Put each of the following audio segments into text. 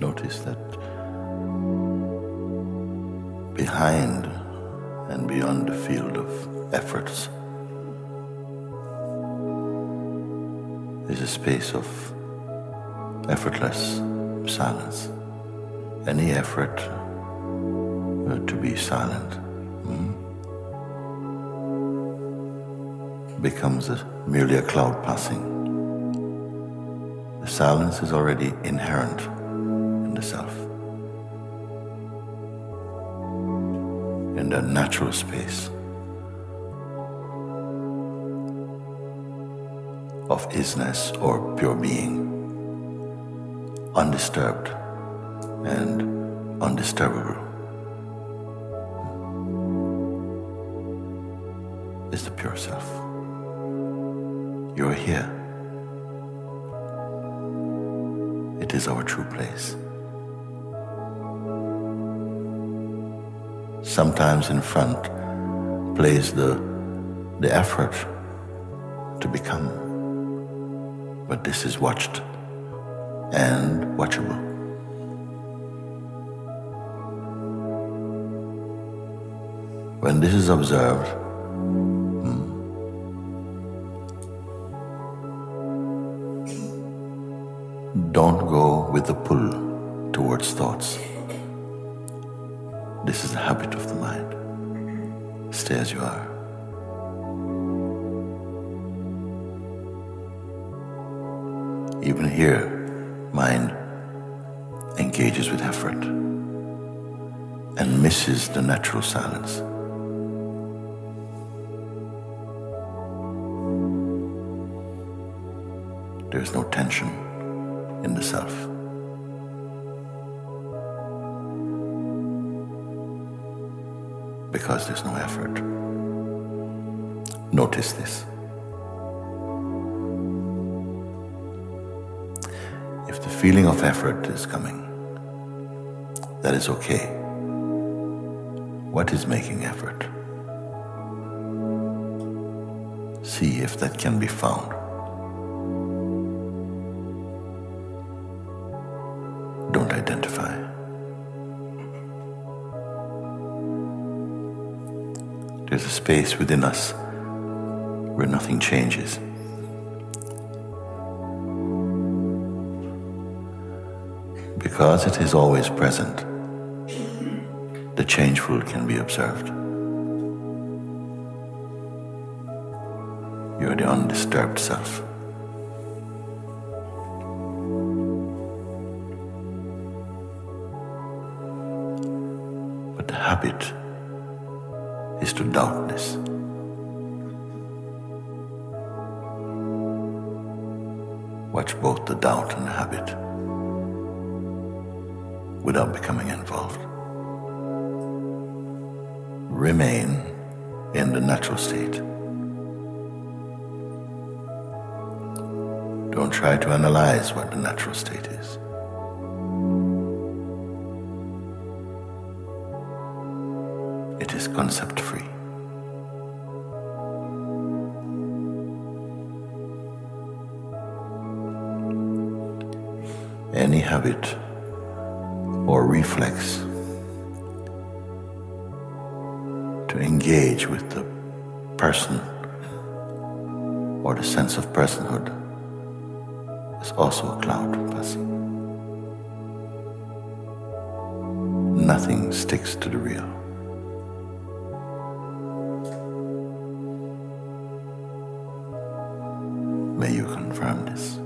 Notice that behind and beyond the field of efforts is a space of effortless silence. Any effort to be silent becomes merely a cloud passing. The silence is already inherent in the self, in the natural space of isness or pure being, undisturbed and undisturbable, is the pure self. You are here. It is our true place. Sometimes in front plays the effort to become, but this is watched and watchable. When this is observed, don't go with the pull towards thoughts. This is the habit of the mind. Stay as you are. Even here, mind engages with effort and misses the natural silence. There is no tension in the self. Because there's no effort. Notice this. If the feeling of effort is coming, that is okay. What is making effort? See if that can be found. Don't identify. There's a space within us where nothing changes. Because it is always present, the changeful can be observed. You are the undisturbed self. But the habit is to doubt this. Watch both the doubt and the habit without becoming involved. Remain in the natural state. Don't try to analyze what the natural state is. It is concept-free. Any habit or reflex to engage with the person or the sense of personhood is also a cloud passing. Nothing sticks to the real. May you confirm this.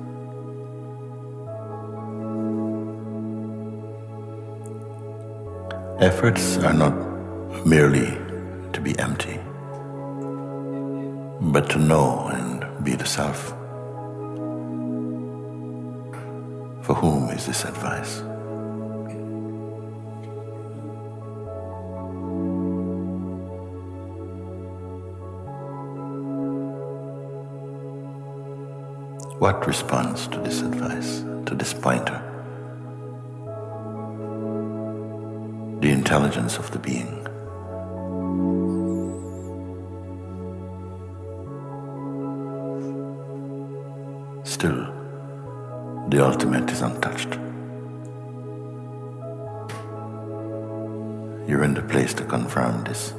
Efforts are not merely to be empty, but to know and be the self. For whom is this advice? What responds to this advice, to this pointer? The intelligence of the being. Still, the ultimate is untouched. you're in the place to confirm this.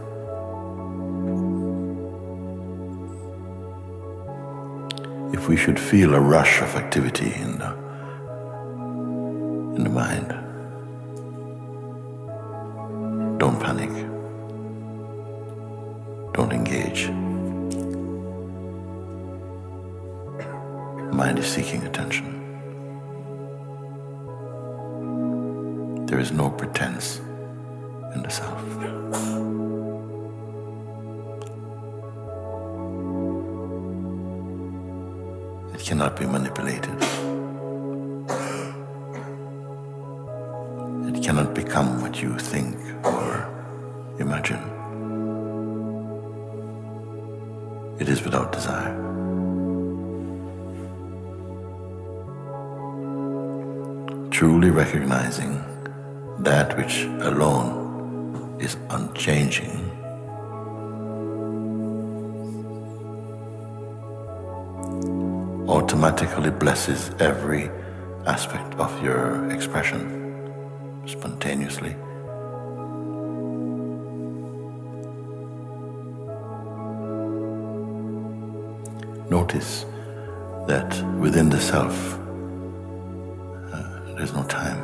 If we should feel a rush of activity in the mind, don't panic. Don't engage. Mind is seeking attention. There is no pretense in the self. It cannot be manipulated. It cannot become what you think or imagine. It is without desire. Truly recognizing that which alone is unchanging automatically blesses every aspect of your expression spontaneously. Notice that within the self, there's no time.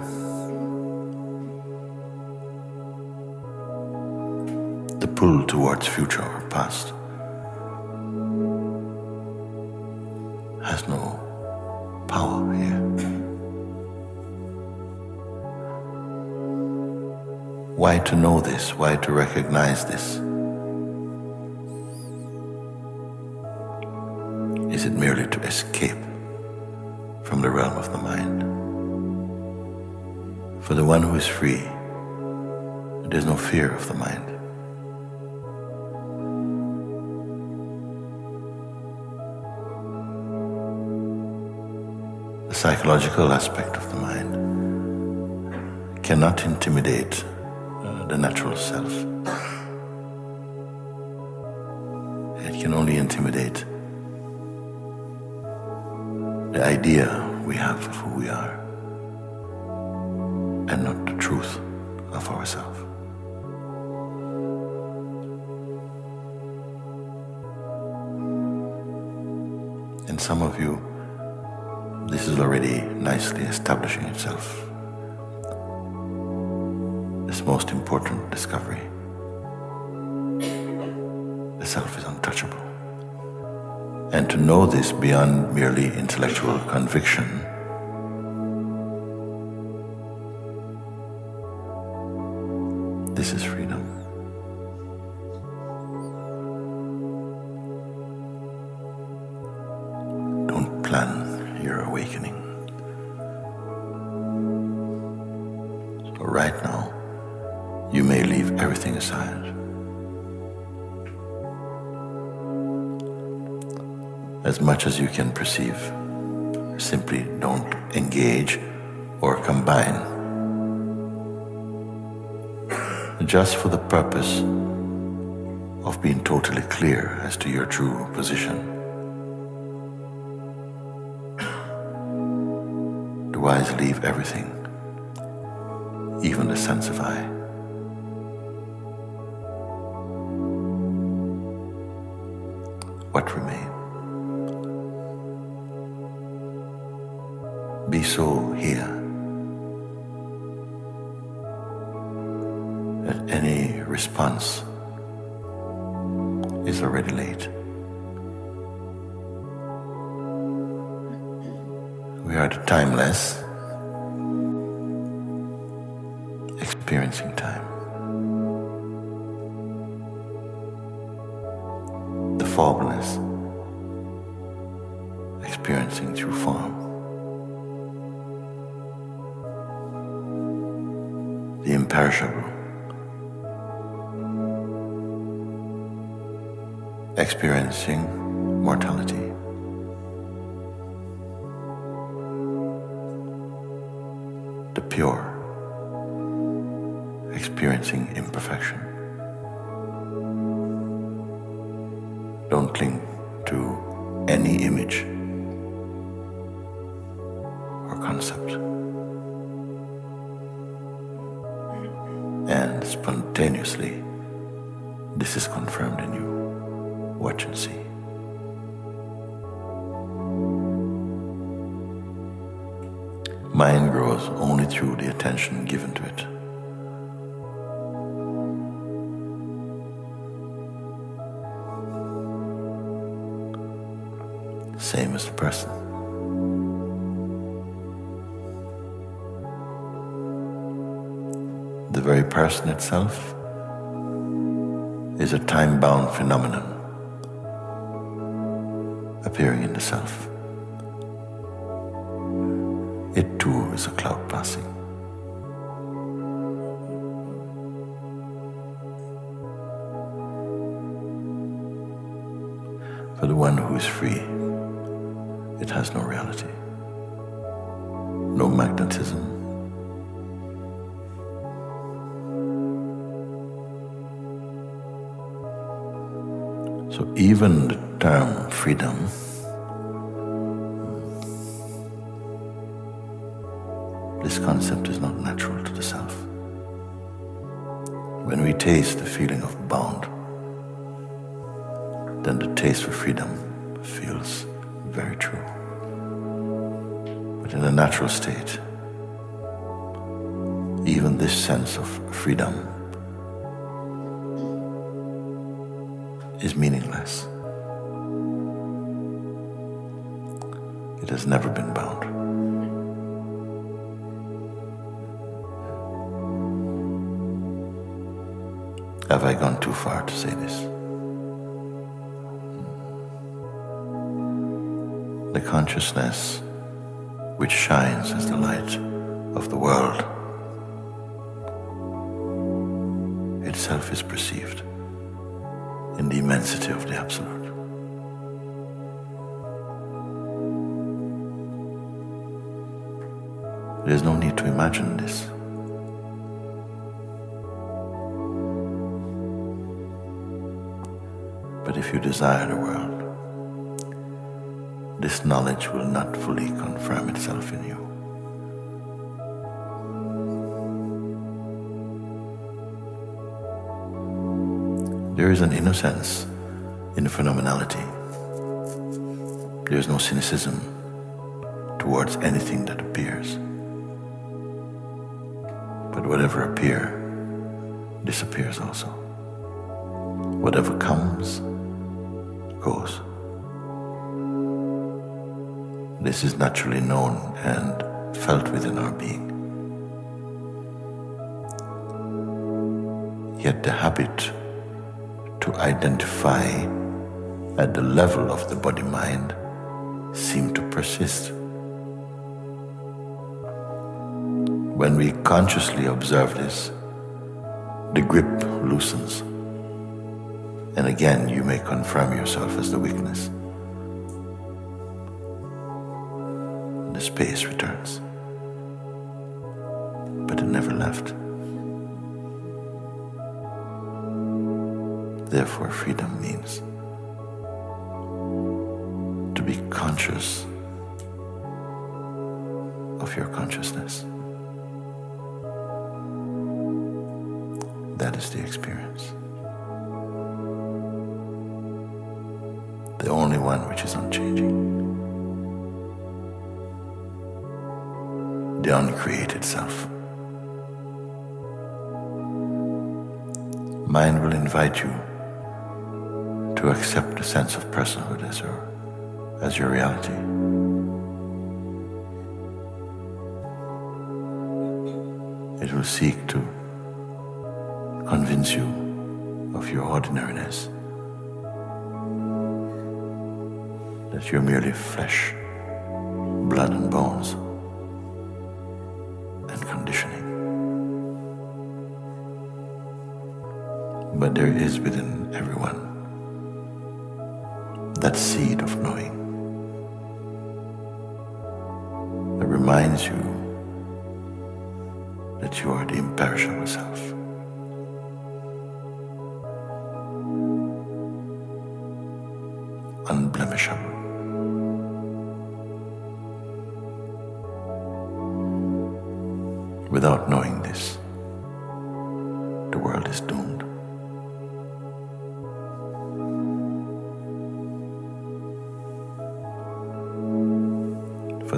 The pull towards future or past has no power here. Why to know this? Why to recognize this? Is it merely to escape from the realm of the mind? For the one who is free, there's no fear of the mind. The psychological aspect of the mind cannot intimidate the natural self. It can only intimidate the idea we have of who we are, and not the truth of ourselves. In some of you, this is already nicely establishing itself. This most important discovery. The self is untouchable. And to know this beyond merely intellectual conviction this is freedom. Don't plan your awakening. So right now, you may leave everything aside. As much as you can perceive, simply don't engage or combine. Just for the purpose of being totally clear as to your true position. The wise leave everything, even the sense of I. What remains? Be so here that any response is already late. We are the timeless, experiencing time. The formless, experiencing through form. The imperishable, experiencing mortality. The pure, experiencing imperfection. Don't cling to any image or concept. And spontaneously, this is confirmed in you. Watch and see. Mind grows only through the attention given to it. Same as the person. The very person itself is a time-bound phenomenon appearing in the self. It too is a cloud passing. For the one who is free, it has no reality, no magnetism, so even the term freedom this concept is not natural to the self. When we taste the feeling of bound, then the taste for freedom feels very true. But in a natural state, even this sense of freedom is meaningless. It has never been bound. Have I gone too far to say this? The consciousness which shines as the light of the world itself is perceived in the immensity of the Absolute. There is no need to imagine this. But if you desire the world, this knowledge will not fully confirm itself in you. There is an innocence in phenomenality. There is no cynicism towards anything that appears. But whatever appears disappears also. Whatever comes, goes. This is naturally known and felt within our being. Yet the habit to identify at the level of the body-mind seems to persist. When we consciously observe this, the grip loosens. And again, you may confirm yourself as the weakness. The space returns. But it never left. Therefore, freedom means to be conscious of your consciousness. That is the experience. The only one which is unchanging. The uncreated self. Mind will invite you to accept the sense of personhood as your reality. It will seek to convince you of your ordinariness, that you're merely flesh, blood and bones, and conditioning. But there is within everyone that seed of knowing that reminds you that you are the imperishable self. Unblemishable. Without knowing this, the world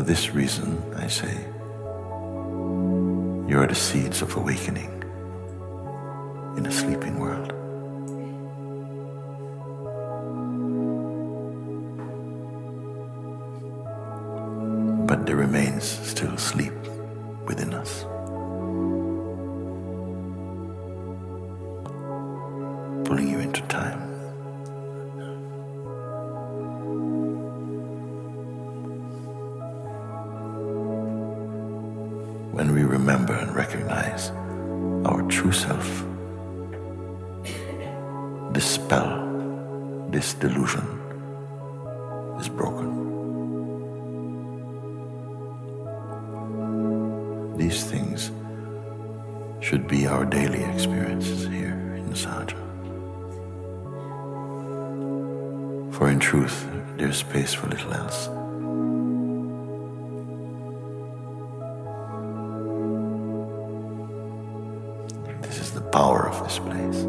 this reason, I say, you are the seeds of awakening in a sleeping world. But there remains still sleep within us, pulling you into time. When we remember and recognize our true self, this spell, this delusion is broken. These things should be our daily experiences here in Sahaja. For in truth, there's space for little else. This is the power of this place.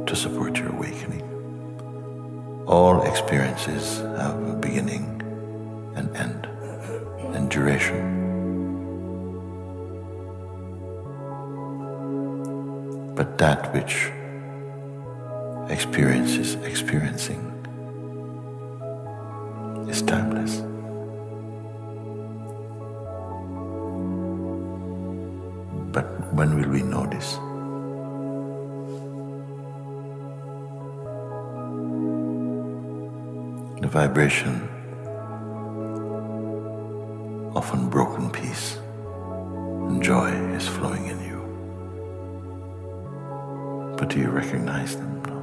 To support your awakening. All experiences have a beginning, an end, and duration. But that which experience is experiencing is timeless. But when will we know this? The vibration of unbroken peace and joy is flowing in you. But do you recognize them now?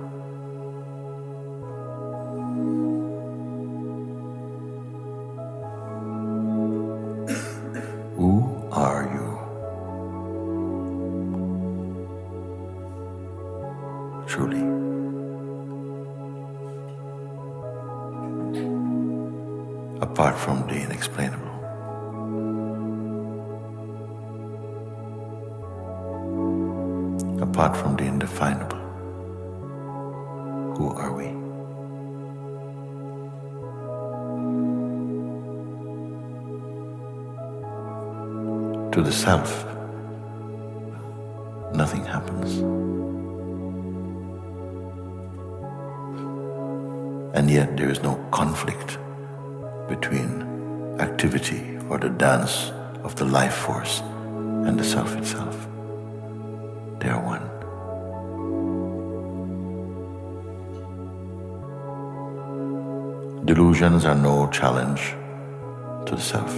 Who are you? Truly. Apart from the inexplainable. Apart from the indefinable, who are we? To the self, nothing happens. And yet there is no conflict between activity or the dance of the life force and the self itself. They are one. Delusions are no challenge to the self,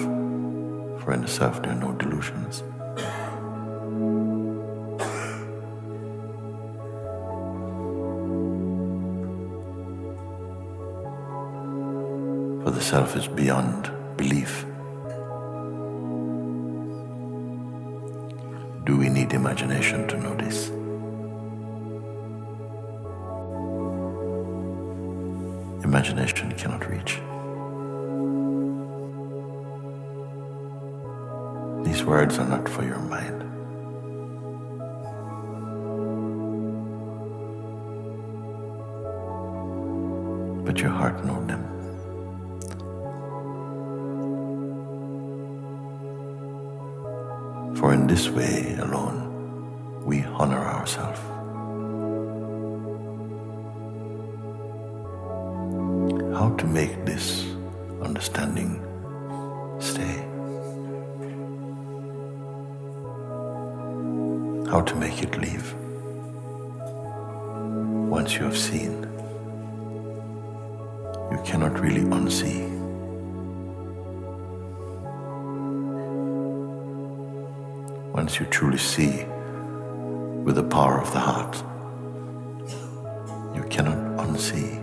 for in the self there are no delusions. For the self is beyond belief. Do we need imagination to know this? Imagination cannot reach. These words are not for your mind. But your heart knows them. For in this way alone, we honor ourselves. How to make this understanding stay? How to make it leave? Once you have seen, you cannot really unsee. Once you truly see with the power of the heart, you cannot unsee.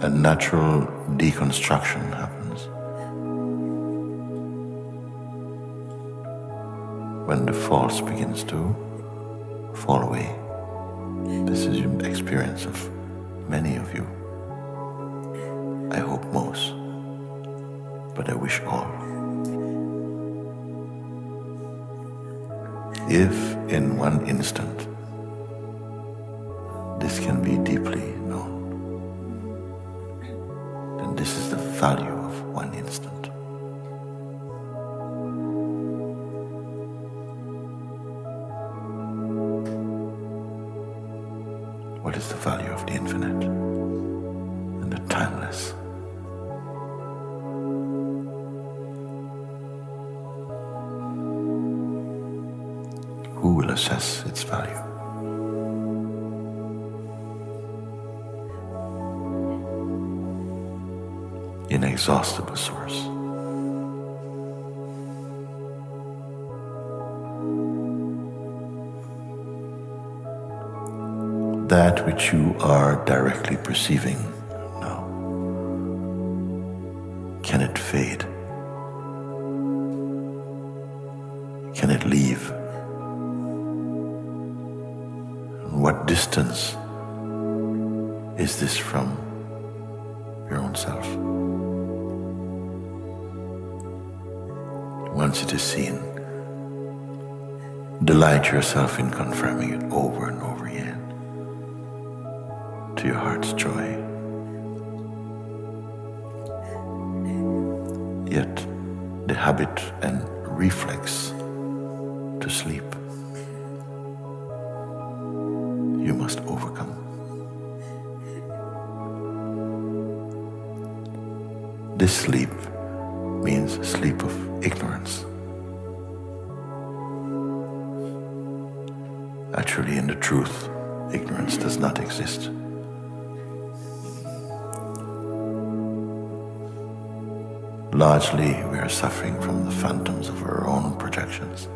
A natural deconstruction happens when the false begins to fall away. This is the experience of many of you. I hope most, but I wish all. if in one instant this can be deeply known, then this is the value of one instant. What is the value of the infinite and the timeless? Who will assess its value? Inexhaustible source. That which you are directly perceiving now, can it fade? Can it leave? What distance is this from your own self? Once it is seen, delight yourself in confirming it over and over again to your heart's joy. Yet the habit and reflex to sleep you must overcome. This sleep means sleep of ignorance. Actually, in the truth, ignorance does not exist. Largely, we are suffering from the phantoms of our own projections.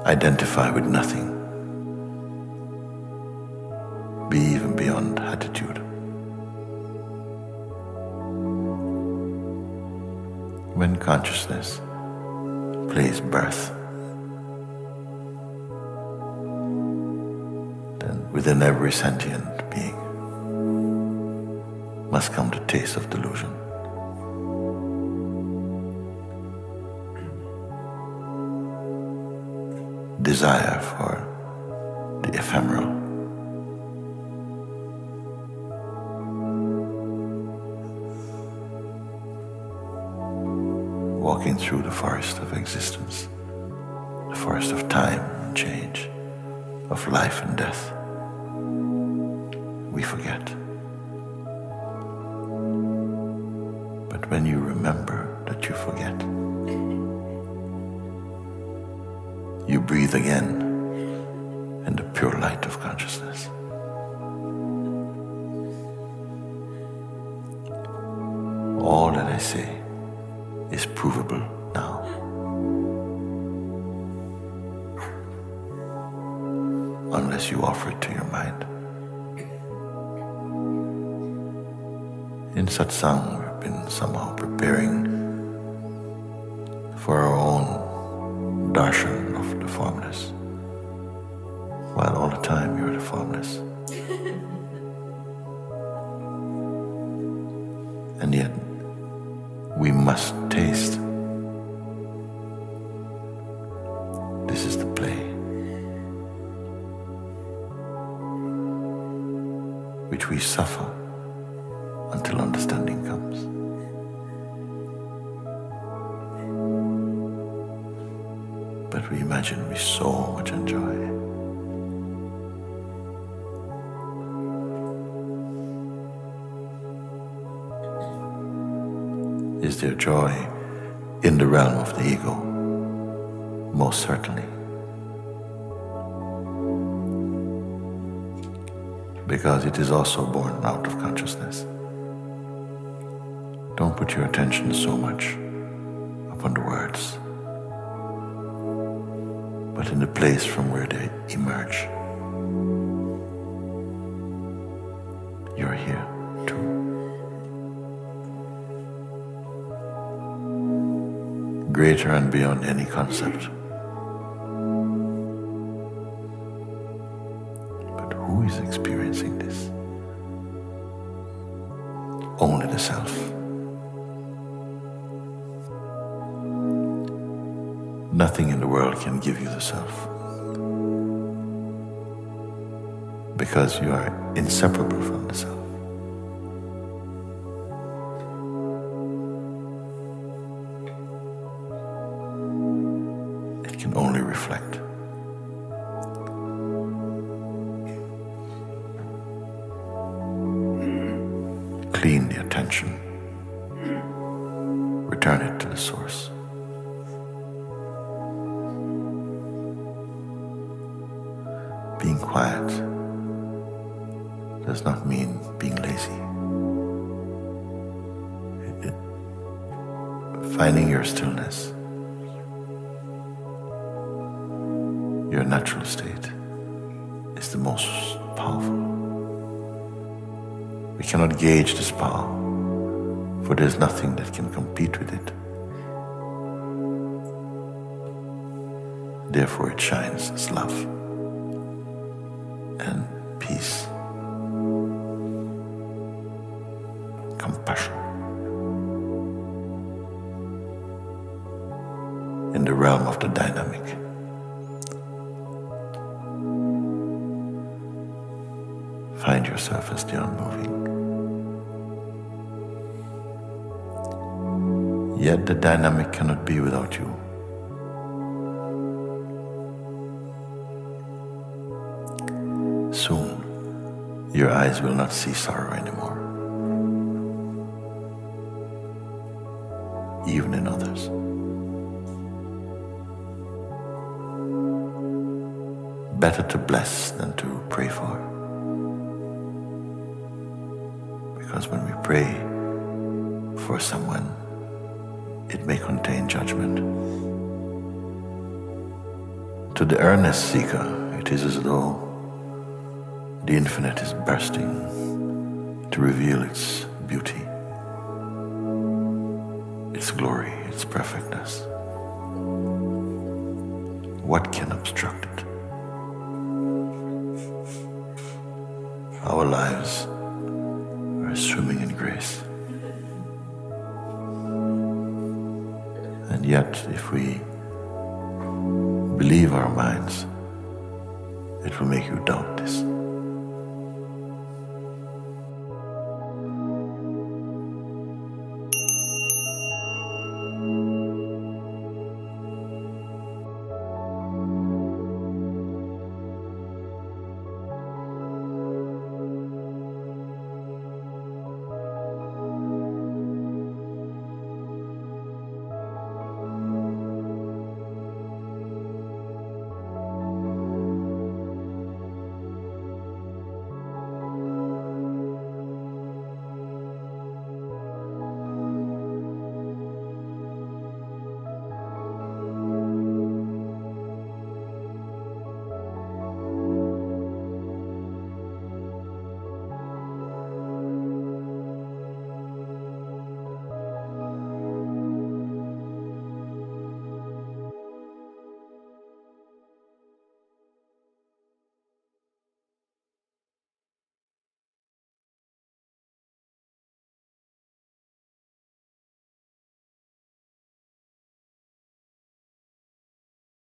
Identify with nothing. Be even beyond attitude. When consciousness plays birth, then within every sentient being must come the taste of delusion. Desire for the ephemeral. Walking through the forest of existence, the forest of time and change, of life and death, we forget. But when you remember that you forget, you breathe again in the pure light of consciousness. All that I say is provable now. Unless you offer it to your mind. In satsang, we've been somehow preparing for our own darshan of the formless, while all the time you're the formless. And yet, we must taste. This is the play, which we suffer until understanding comes. But we imagine we so much enjoy. Is there joy in the realm of the ego? Most certainly. Because it is also born out of consciousness. Don't put your attention so much upon the words, but in the place from where they emerge. You're here too. Greater and beyond any concept. But who is experiencing this? Only the self. Nothing in the world can give you the self, because you are inseparable from the self. It can only reflect. Clean the attention, return it to the source. Being quiet does not mean being lazy. Finding your stillness, your natural state, is the most powerful. We cannot gauge this power, for there is nothing that can compete with it. Therefore it shines as love and peace, compassion. In the realm of the dynamic, find yourself as the unmoving. Yet the dynamic cannot be without you. Soon, your eyes will not see sorrow anymore, even in others. Better to bless than to pray for, because when we pray for someone, it may contain judgment. To the earnest seeker, it is as though the infinite is bursting to reveal its beauty, its glory, its perfectness. What can obstruct it? Our lives are swimming in grace. And yet, if we believe our minds, it will make you doubt this.